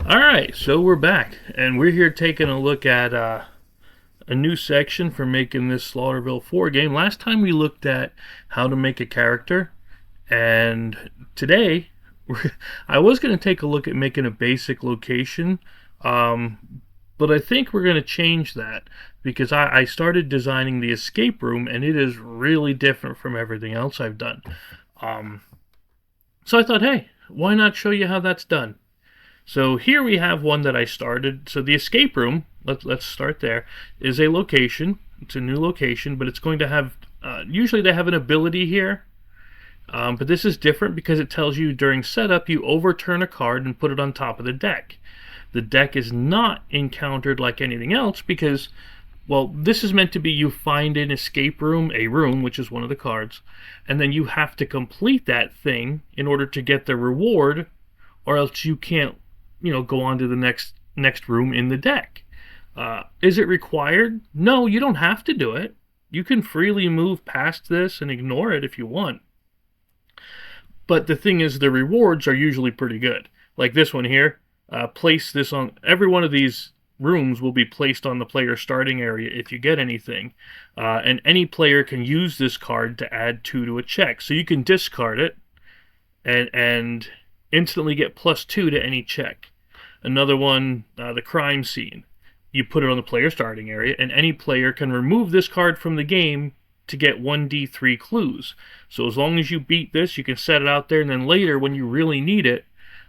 All right, so we're back, and we're here taking a look at a new section for making this Slaughterville 4 game. Last time we looked at how to make a character, and today I was going to take a look at making a basic location, but I think we're going to change that because I started designing the escape room, and it is really different from everything else I've done. Um, so I thought, hey, why not show you how that's done? So here we have one that I started. So the escape room, let's start there, is a location. It's a new location, but it's going to have, usually they have an ability here, but this is different because it tells you during setup you overturn a card and put it on top of the deck. The deck is not encountered like anything else because, well, this is meant to be you find an escape room, a room, which is one of the cards, and then you have to complete that thing in order to get the reward, or else you can't go on to the next room in the deck. Is it required? No, you don't have to do it. You can freely move past this and ignore it if you want. But the thing is, the rewards are usually pretty good. Like this one here, place this on every one of these rooms will be placed on the player's starting area if you get anything. And any player can use this card to add 2 to a check. So you can discard it and instantly get +2 to any check. Another one, the crime scene. You put it on the player's starting area, and any player can remove this card from the game to get 1d3 clues. So as long as you beat this, you can set it out there, and then later, when you really need it,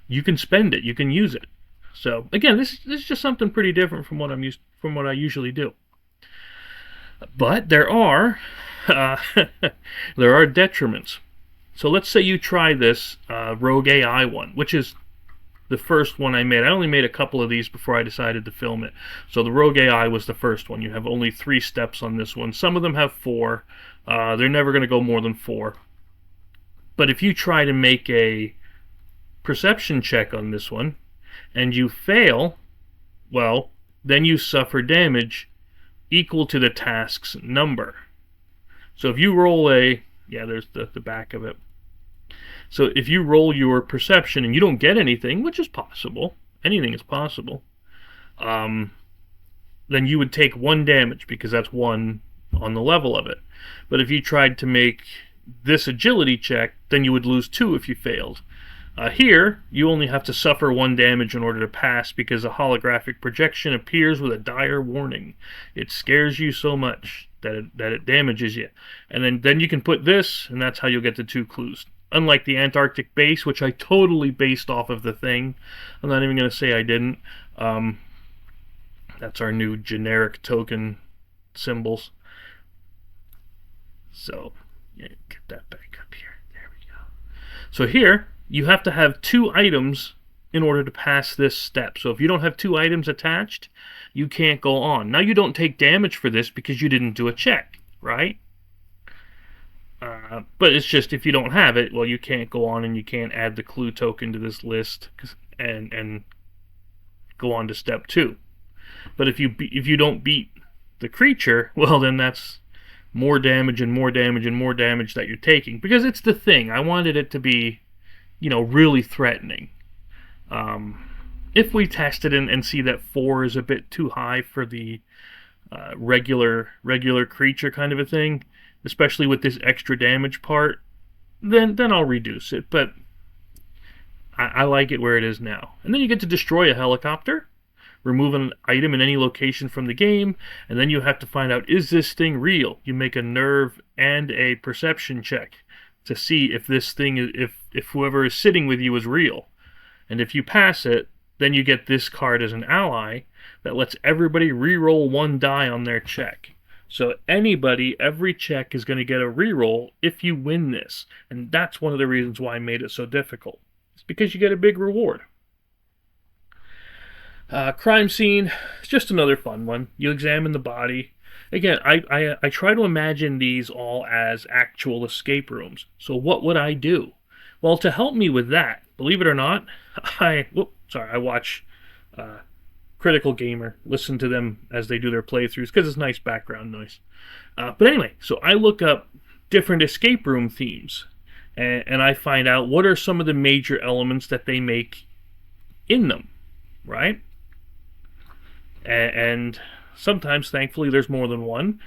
you can spend it, you can use it. So again, this is just something pretty different from what I usually do. But there are there are detriments. So let's say you try this Rogue AI one, which is the first one I made. I only made a couple of these before I decided to film it. So the Rogue AI was the first one. You have only 3 steps on this one. Some of them have 4. They're never going to go more than 4. But if you try to make a perception check on this one, and you fail, well, then you suffer damage equal to the task's number. So if you roll there's the back of it. So if you roll your perception and you don't get anything, which is possible, anything is possible, then you would take 1 damage because that's 1 on the level of it. But if you tried to make this agility check, then you would lose 2 if you failed. Here, you only have to suffer 1 damage in order to pass because a holographic projection appears with a dire warning. It scares you so much that it damages you. And then you can put this, and that's how you'll get the 2 clues. Unlike the Antarctic base, which I totally based off of the thing. I'm not even going to say I didn't. That's our new generic token symbols. So, yeah, get that back up here. There we go. So here, you have to have 2 items in order to pass this step. So if you don't have 2 items attached, you can't go on. Now you don't take damage for this because you didn't do a check, right? But it's just if you don't have it, well, you can't go on and you can't add the clue token to this list and go on to step 2. But if you don't beat the creature, well, then that's more damage and more damage and more damage that you're taking because it's the thing. I wanted it to be, really threatening. If we test it and see that 4 is a bit too high for the regular creature kind of a thing, especially with this extra damage part, then I'll reduce it. But I like it where it is now. And then you get to destroy a helicopter, remove an item in any location from the game, and then you have to find out, is this thing real? You make a nerve and a perception check to see if this thing, if whoever is sitting with you is real. And if you pass it, then you get this card as an ally that lets everybody re-roll 1 die on their check. So anybody, every check is going to get a reroll if you win this. And that's one of the reasons why I made it so difficult. It's because you get a big reward. Crime scene, it's just another fun one. You examine the body. Again, I try to imagine these all as actual escape rooms. So what would I do? Well, to help me with that, believe it or not, I watch Critical Gamer, listen to them as they do their playthroughs because it's nice background noise. But anyway, so I look up different escape room themes and I find out what are some of the major elements that they make in them. right? And sometimes, thankfully, there's more than one.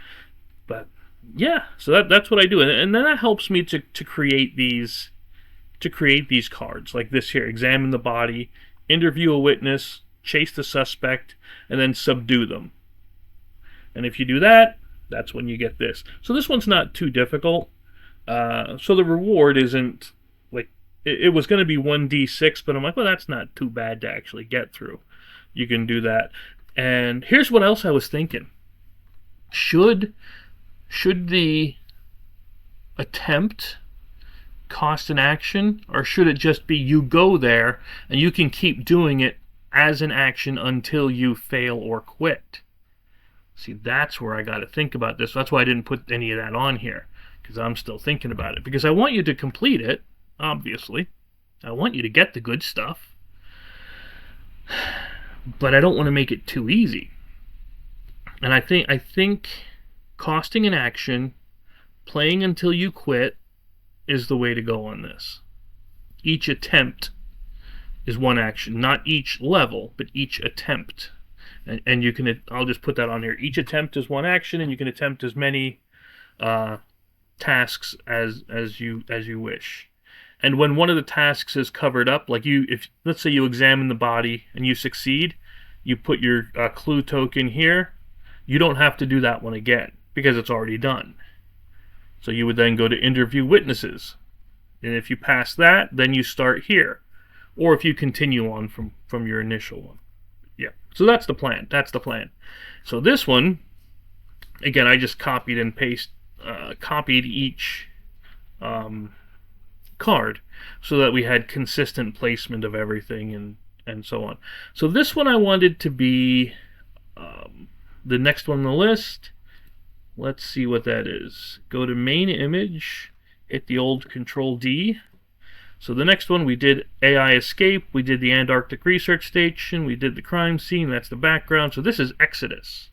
But yeah, so that's what I do, and then that helps me to create these cards like this here: examine the body, interview a witness, chase the suspect, and then subdue them. And if you do that, that's when you get this. So this one's not too difficult. So the reward isn't like it was going to be 1d6, but I'm like, well, that's not too bad to actually get through. You can do that. And here's what else I was thinking: should the attempt cost an action, or should it just be you go there and you can keep doing it as an action until you fail or quit? See, that's where I got to think about this. That's why I didn't put any of that on here, because I'm still thinking about it. Because I want you to complete it, obviously. I want you to get the good stuff. But I don't want to make it too easy. And I think costing an action, playing until you quit, is the way to go on this. Each attempt is one action. Not each level, but each attempt. And you can, I'll just put that on here. Each attempt is one action, and you can attempt as many tasks as you wish. And when one of the tasks is covered up, like if let's say you examine the body and you succeed, you put your clue token here. You don't have to do that one again because it's already done. So you would then go to interview witnesses, and if you pass that, then you start here, or if you continue on from your initial one. Yeah. So that's the plan. So this one, again, I just copied and copied each card so that we had consistent placement of everything and so on. So this one I wanted to be the next one on the list. Let's see what that is. Go to main image, hit the old Control D. So the next one, we did AI Escape, we did the Antarctic Research Station, we did the crime scene, that's the background. So this is Exodus.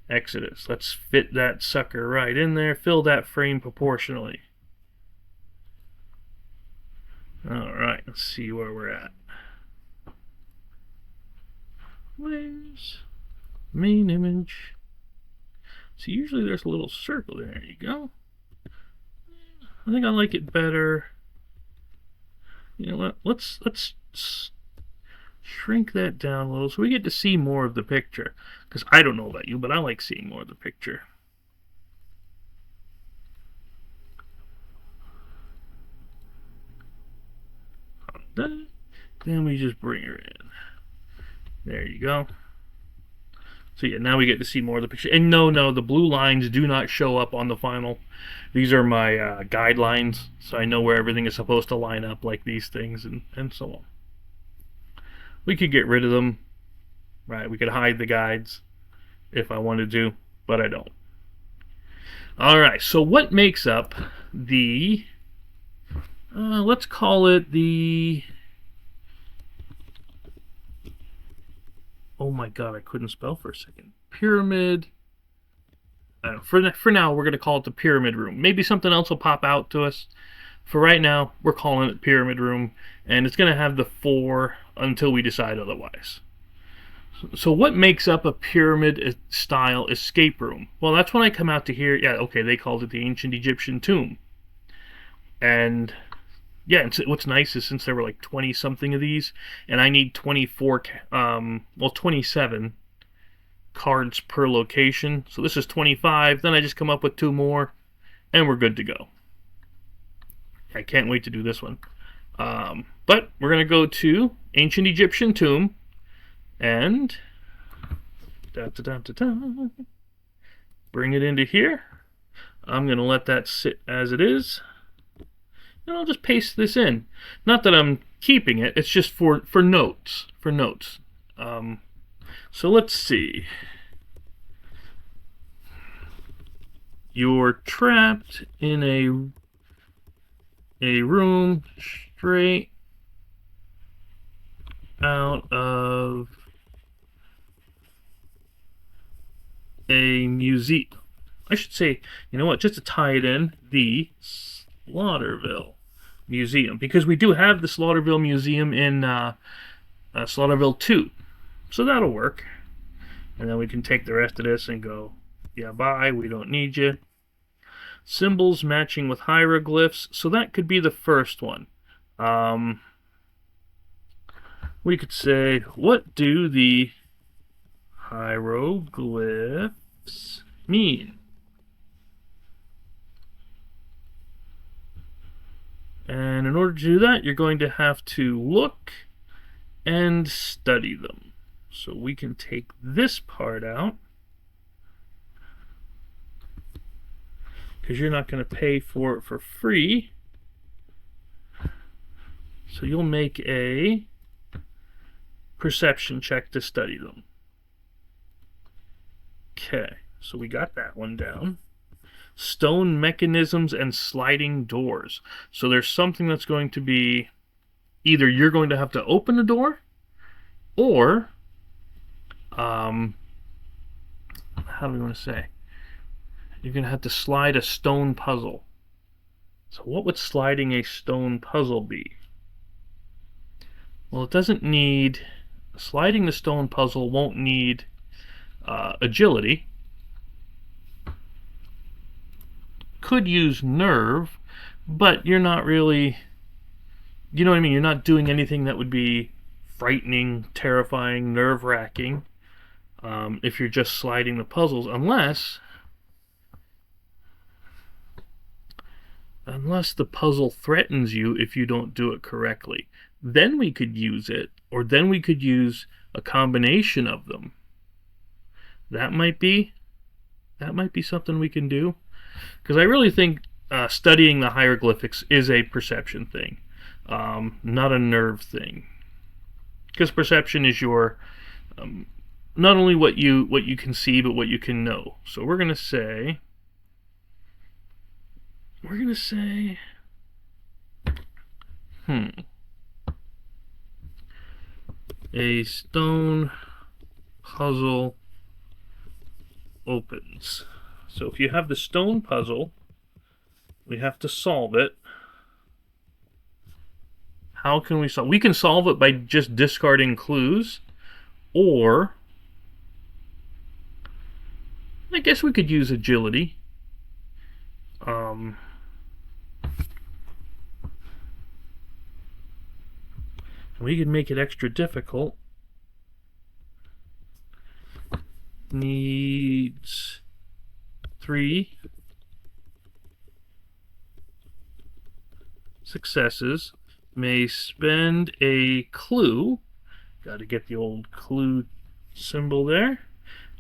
Let's fit that sucker right in there, fill that frame proportionally. Alright, let's see where we're at. Where's main image? So usually there's a little circle there. There you go. I think I like it better. You know what? Let's shrink that down a little so we get to see more of the picture. Because I don't know about you, but I like seeing more of the picture. Then we just bring her in. There you go. So yeah, now we get to see more of the picture. And no, the blue lines do not show up on the final. These are my guidelines, so I know where everything is supposed to line up, like these things and so on. We could get rid of them, right? We could hide the guides if I wanted to, but I don't. Alright, so what makes up the, let's call it the, oh my god, I couldn't spell for a second. Pyramid. I don't know, for now, we're going to call it the Pyramid Room. Maybe something else will pop out to us. For right now, we're calling it Pyramid Room, and it's going to have the 4 until we decide otherwise. So what makes up a pyramid-style escape room? Well, that's when I come out to here. Yeah, okay, they called it the Ancient Egyptian Tomb. And yeah, and what's nice is since there were like 20-something of these, and I need 27 cards per location. So this is 25. Then I just come up with 2 more, and we're good to go. I can't wait to do this one. But we're going to go to Ancient Egyptian Tomb, and bring it into here. I'm going to let that sit as it is. And I'll just paste this in. Not that I'm keeping it, it's just for notes. So let's see. You're trapped in a room straight out of a museum. I should say, you know what, just to tie it in, the Slaughterville Museum, because we do have the Slaughterville Museum in Slaughterville 2. So that'll work. And then we can take the rest of this and go, yeah, bye, we don't need you. Symbols matching with hieroglyphs. So that could be the first one. We could say, what do the hieroglyphs mean? And in order to do that, you're going to have to look and study them. So we can take this part out, because you're not going to pay for it for free. So you'll make a perception check to study them. Okay, so we got that one down. Stone mechanisms and sliding doors. So there's something that's going to be, either you're going to have to open the door, or how do we want to say? You're going to have to slide a stone puzzle. So what would sliding a stone puzzle be? Well, it doesn't need, sliding the stone puzzle won't need agility. Could use nerve, but you're not really, you know what I mean? You're not doing anything that would be frightening, terrifying, nerve-wracking if you're just sliding the puzzles, unless the puzzle threatens you if you don't do it correctly. Then we could use it, or then we could use a combination of them. That might be something we can do, because I really think studying the hieroglyphics is a perception thing, not a nerve thing. Because perception is your not only what you can see, but what you can know. So we're gonna say a stone puzzle opens. So if you have the stone puzzle, we have to solve it. How can we solve? We can solve it by just discarding clues, or I guess we could use agility. We could make it extra difficult. Needs 3 successes. May spend a clue. Got to get the old clue symbol there,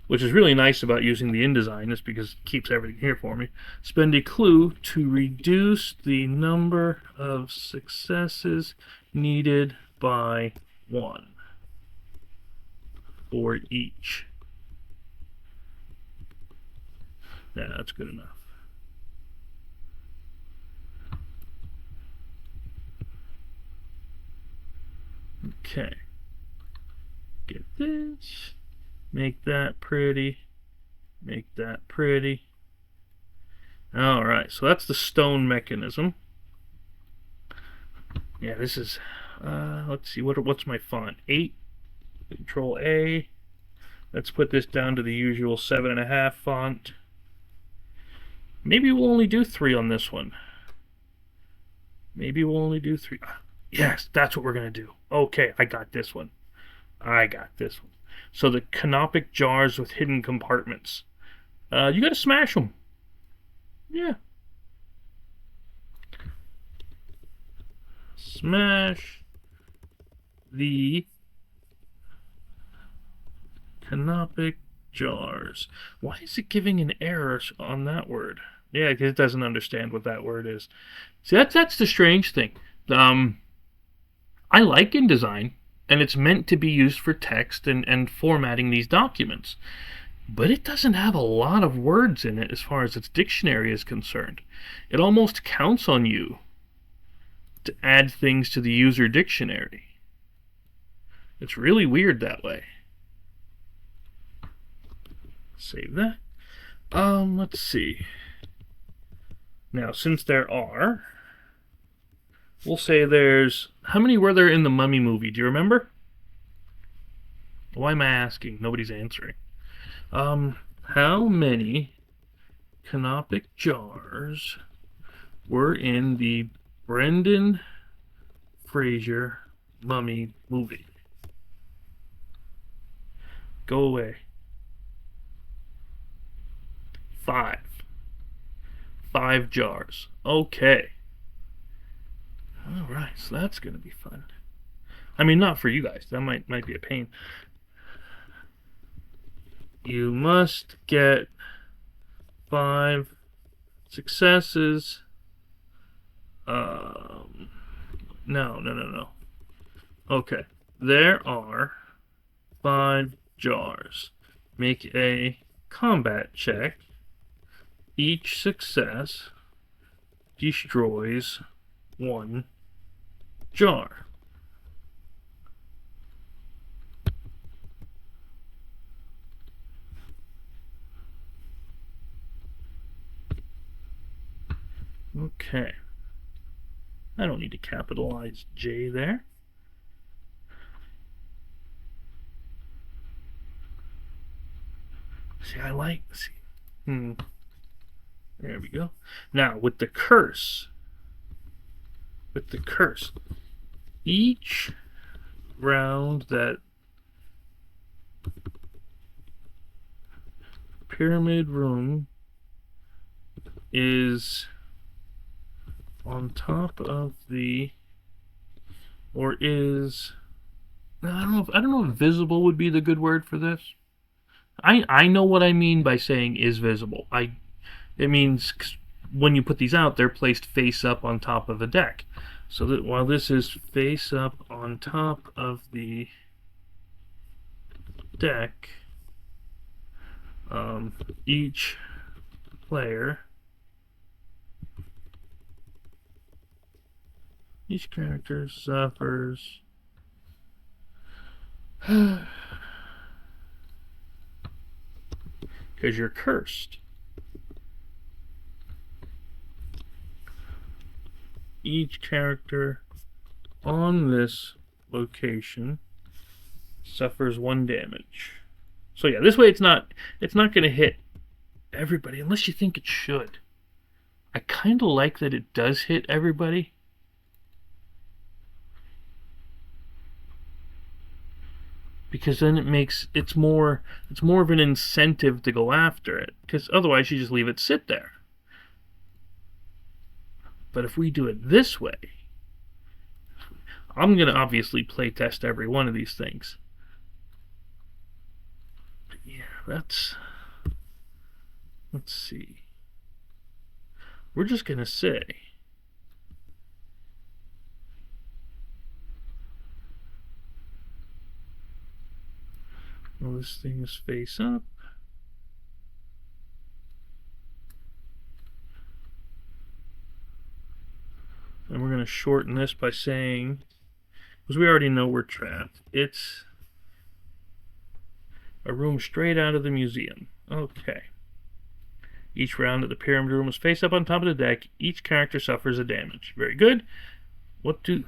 which is really nice about using the InDesign, is because it keeps everything here for me. Spend a clue to reduce the number of successes needed by 1 for each. Yeah, that's good enough. Okay. Get this. Make that pretty. Make that pretty. Alright, so that's the stone mechanism. Yeah, this is, let's see, what's my font? 8. Control A. Let's put this down to the usual 7.5 font. Maybe we'll only do 3 on this one. Got this one. Yes, that's what we're going to do. Okay, I got this one. So the canopic jars with hidden compartments. You got to smash them. Yeah. Smash the canopic jars. Why is it giving an error on that word? Yeah, because it doesn't understand what that word is. See, that's the strange thing. I like InDesign, and it's meant to be used for text and formatting these documents. But it doesn't have a lot of words in it as far as its dictionary is concerned. It almost counts on you to add things to the user dictionary. It's really weird that way. Save that. Let's see. Now, since there are, we'll say there's, how many were there in the Mummy movie? Do you remember? Why am I asking? Nobody's answering. How many canopic jars were in the Brendan Fraser Mummy movie? Go away. 5. 5 jars. Okay. Alright, so that's gonna be fun. I mean, not for you guys. That might be a pain. You must get 5 successes. No. Okay. There are 5 jars. Make a combat check. Each success destroys 1 jar. Okay. I don't need to capitalize J there. See, I like... See. There we go. Now, with the curse, each round that pyramid room is on top of the, or is, I don't know if visible would be the good word for this. I know what I mean by saying is visible. It means when you put these out, they're placed face up on top of a deck. So that while this is face up on top of the deck, each player, each character suffers because you're cursed. Each character on this location suffers 1 damage. So yeah, this way it's not going to hit everybody unless you think it should. I kind of like that it does hit everybody. Because then it's more of an incentive to go after it. Because otherwise you just leave it sit there. But if we do it this way, I'm going to obviously play test every one of these things. But yeah, let's see. We're just going to say, well, this thing is face up. And we're going to shorten this by saying, because we already know we're trapped, it's a room straight out of the museum. Okay. Each round of the pyramid room is face up on top of the deck. Each character suffers a damage. Very good. What do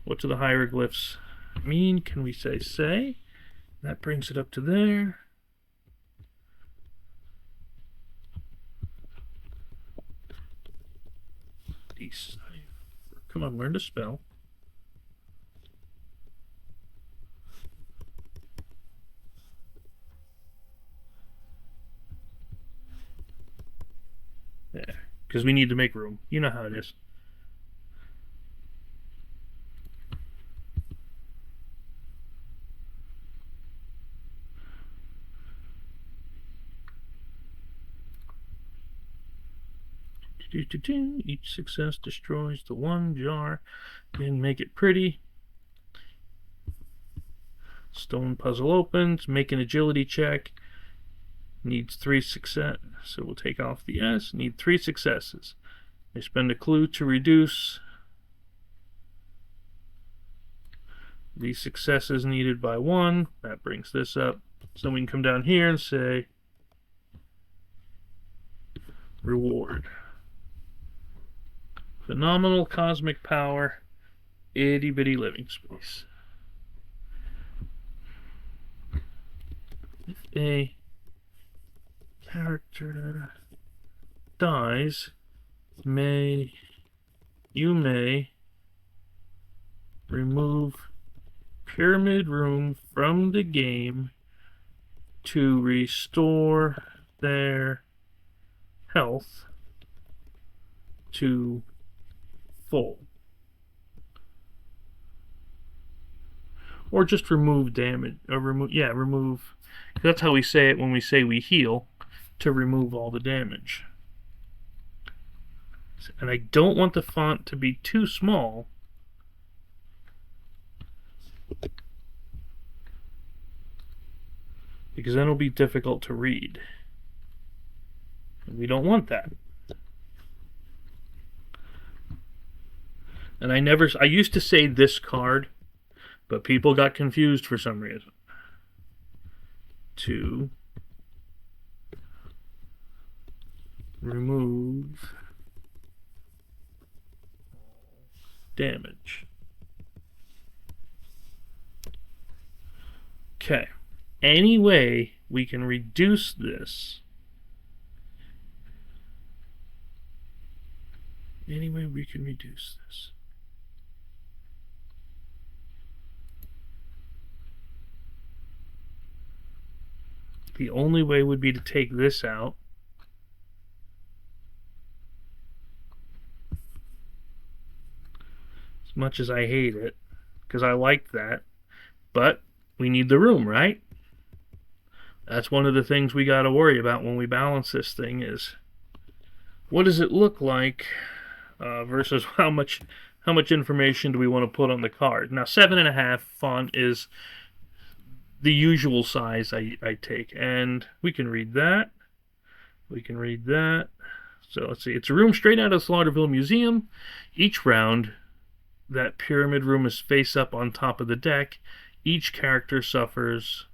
the hieroglyphs mean? Can we say? That brings it up to there. Come on, learn to spell. Yeah, because we need to make room. You know how it is. Each success destroys the 1 jar. And make it pretty. Stone puzzle opens. Make an agility check. Needs 3 success. So we'll take off the S. Need 3 successes. They spend a clue to reduce the successes needed by 1. That brings this up. So we can come down here and say reward. Phenomenal cosmic power, itty bitty living space. a character dies, you may remove Pyramid Room from the game to restore their health to full. Or just remove damage, or remove. That's how we say it when we say we heal, to remove all the damage. And I don't want the font to be too small, because then it'll be difficult to read. And we don't want that. And I used to say this card, but people got confused for some reason. To remove damage. Okay. Any way we can reduce this. Any way we can reduce this. The only way would be to take this out. As much as I hate it, because I like that. But we need the room, right? That's one of the things we got to worry about when we balance this thing is what does it look like versus how much information do we want to put on the card. Now 7.5 font is the usual size I take, and we can read that. We can read that. So let's see. It's a room straight out of Slaughterville Museum. Each round, that pyramid room is face up on top of the deck. Each character suffers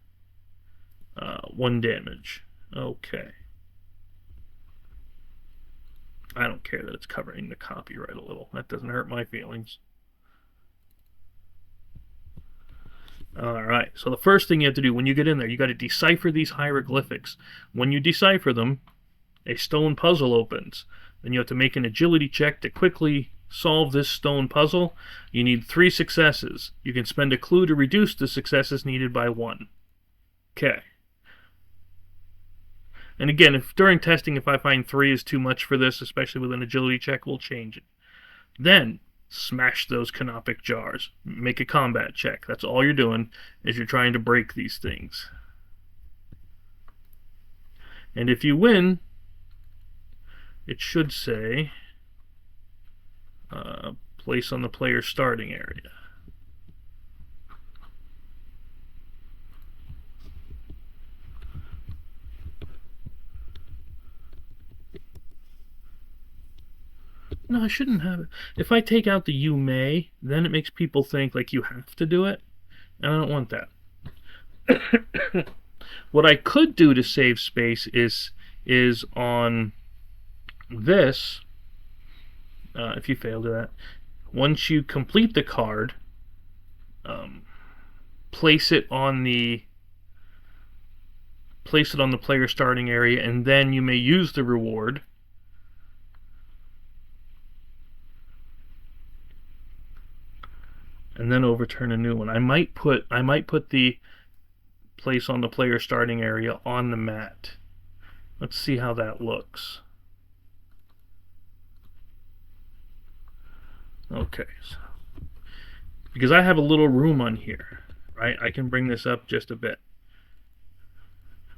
1 damage. Okay. I don't care that it's covering the copyright a little. That doesn't hurt my feelings. Alright, so the first thing you have to do when you get in there, you got to decipher these hieroglyphics. When you decipher them, a stone puzzle opens. Then you have to make an agility check to quickly solve this stone puzzle. You need 3 successes. You can spend a clue to reduce the successes needed by 1. Okay. And again, if during testing, if I find 3 is too much for this, especially with an agility check, we'll change it. Then smash those canopic jars. Make a combat check. That's all you're doing, is you're trying to break these things. And if you win, it should say place on the player's starting area. No, I shouldn't have it. If I take out the you may, then it makes people think like you have to do it, and I don't want that. What I could do to save space is on this, if you fail to that, once you complete the card, place it on the player starting area, and then you may use the reward. And then overturn a new one. I might put the place on the player starting area on the mat. Let's see how that looks. Okay. So, because I have a little room on here, right? I can bring this up just a bit.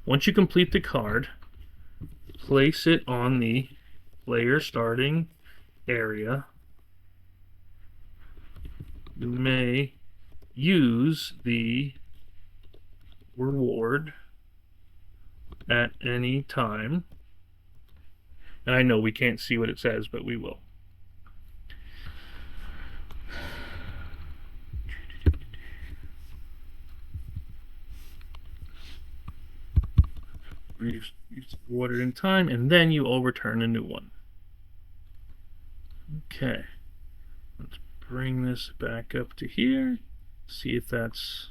Once you complete the card, place it on the player starting area. You may use the reward at any time. And I know we can't see what it says, but we will. Use the reward in time, and then you overturn a new one. Okay. Let's bring this back up to here. See if that's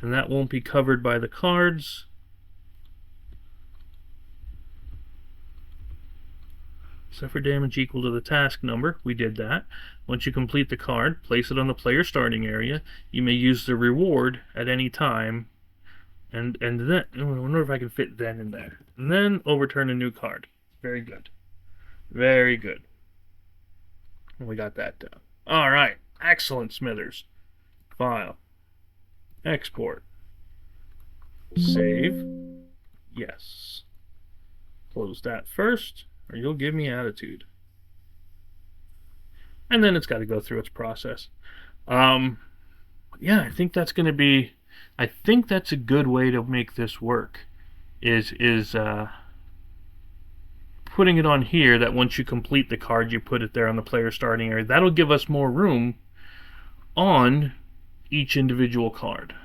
and that won't be covered by the cards. Suffer damage equal to the task number. We did that. Once you complete the card, place it on the player starting area. You may use the reward at any time. And then, I wonder if I can fit then in there. And then overturn a new card. Very good. Very good. We got that done. Alright. Excellent, Smithers. File. Export. Save. Yes. Close that first, or you'll give me attitude. And then it's got to go through its process. Yeah, I think that's going to be... I think that's a good way to make this work. Is putting it on here, that once you complete the card, you put it there on the player starting area. That'll give us more room on each individual card.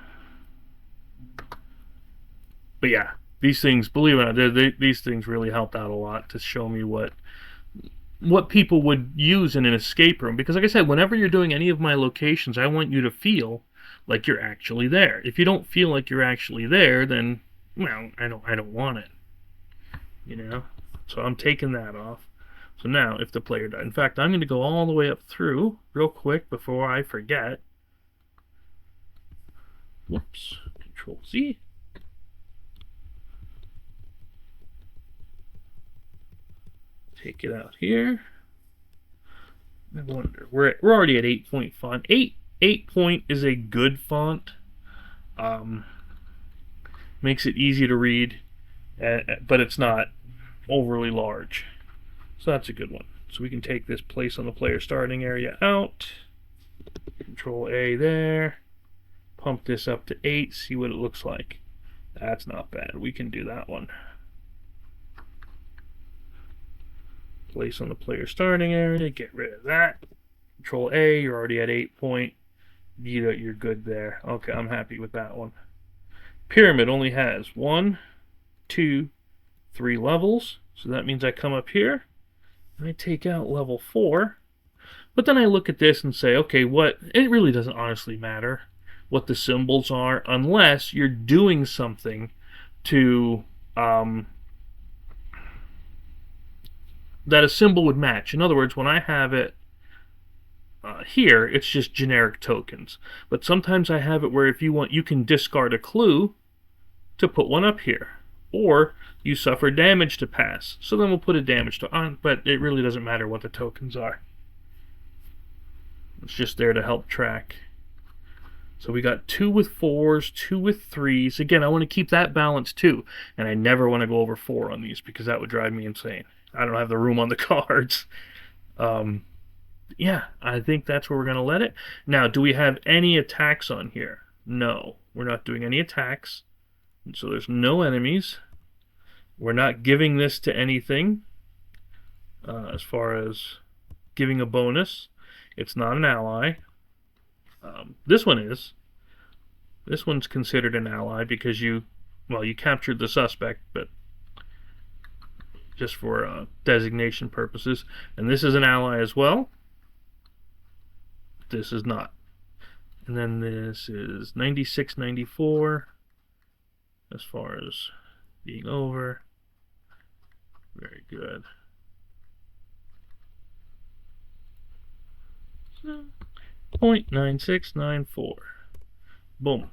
But yeah, these things, believe it or not, these things really helped out a lot to show me what people would use in an escape room. Because like I said, whenever you're doing any of my locations, I want you to feel like you're actually there. If you don't feel like you're actually there, then, well, I don't want it. You know? So I'm taking that off. So now, if the player died... In fact, I'm going to go all the way up through, real quick, before I forget. Whoops. Control-Z. Take it out here. I wonder, we're already at 8-point font. 8 point is a good font. Makes it easy to read, but it's not overly large. So that's a good one. So we can take this place on the player starting area out. Control A there. Pump this up to 8, see what it looks like. That's not bad. We can do that one. Place on the player starting area, get rid of that. Control A, you're already at 8 point. You're good there. Okay, I'm happy with that one. Pyramid only has 1, 2, 3 levels. So that means I come up here and I take out level 4. But then I look at this and say, okay, it really doesn't honestly matter what the symbols are unless you're doing something to that a symbol would match. In other words, when I have it here, it's just generic tokens. But sometimes I have it where if you want, you can discard a clue to put one up here. Or you suffer damage to pass. So then we'll put a damage to on, but it really doesn't matter what the tokens are. It's just there to help track. So we got 2 with 4s, 2 with 3s. Again, I want to keep that balance too. And I never want to go over 4 on these because that would drive me insane. I don't have the room on the cards. Yeah, I think that's where we're going to let it. Now, do we have any attacks on here? No, we're not doing any attacks. So there's no enemies. We're not giving this to anything as far as giving a bonus. It's not an ally. This one is. This one's considered an ally because you captured the suspect, but just for designation purposes. And this is an ally as well. This is not. And then this is 96, 94 as far as being over. Very good. 0.9694. Boom.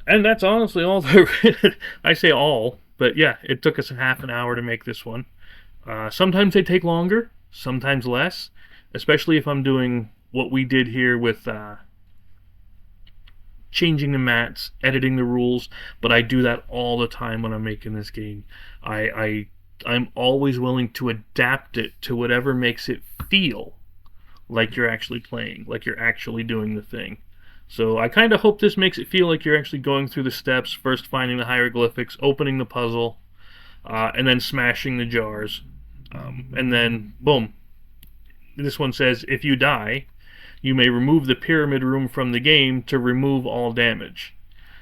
And that's honestly all I say all, but yeah, it took us a half an hour to make this one. Sometimes they take longer, sometimes less, especially if I'm doing what we did here with changing the mats, editing the rules, but I do that all the time when I'm making this game. I'm always willing to adapt it to whatever makes it feel like you're actually playing, like you're actually doing the thing. So I kind of hope this makes it feel like you're actually going through the steps, first finding the hieroglyphics, opening the puzzle, and then smashing the jars. And then, boom. This one says, if you die, you may remove the pyramid room from the game to remove all damage.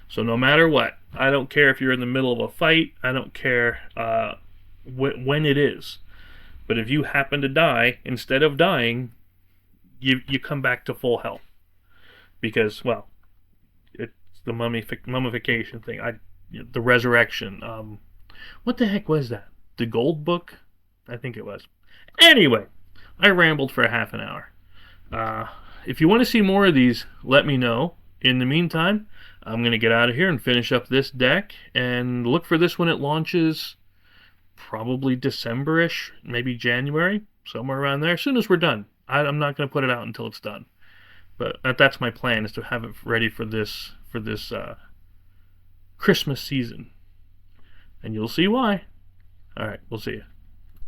So no matter what, I don't care if you're in the middle of a fight, I don't care when it is. But if you happen to die, instead of dying, you come back to full health. Because, well, the mummification thing. The resurrection. What the heck was that? The Gold Book? I think it was. Anyway, I rambled for half an hour. If you want to see more of these, let me know. In the meantime, I'm going to get out of here and finish up this deck and look for this when it launches, probably December-ish, maybe January, somewhere around there, as soon as we're done. I'm not going to put it out until it's done. But that's my plan, is to have it ready for this Christmas season. And you'll see why. All right, we'll see you.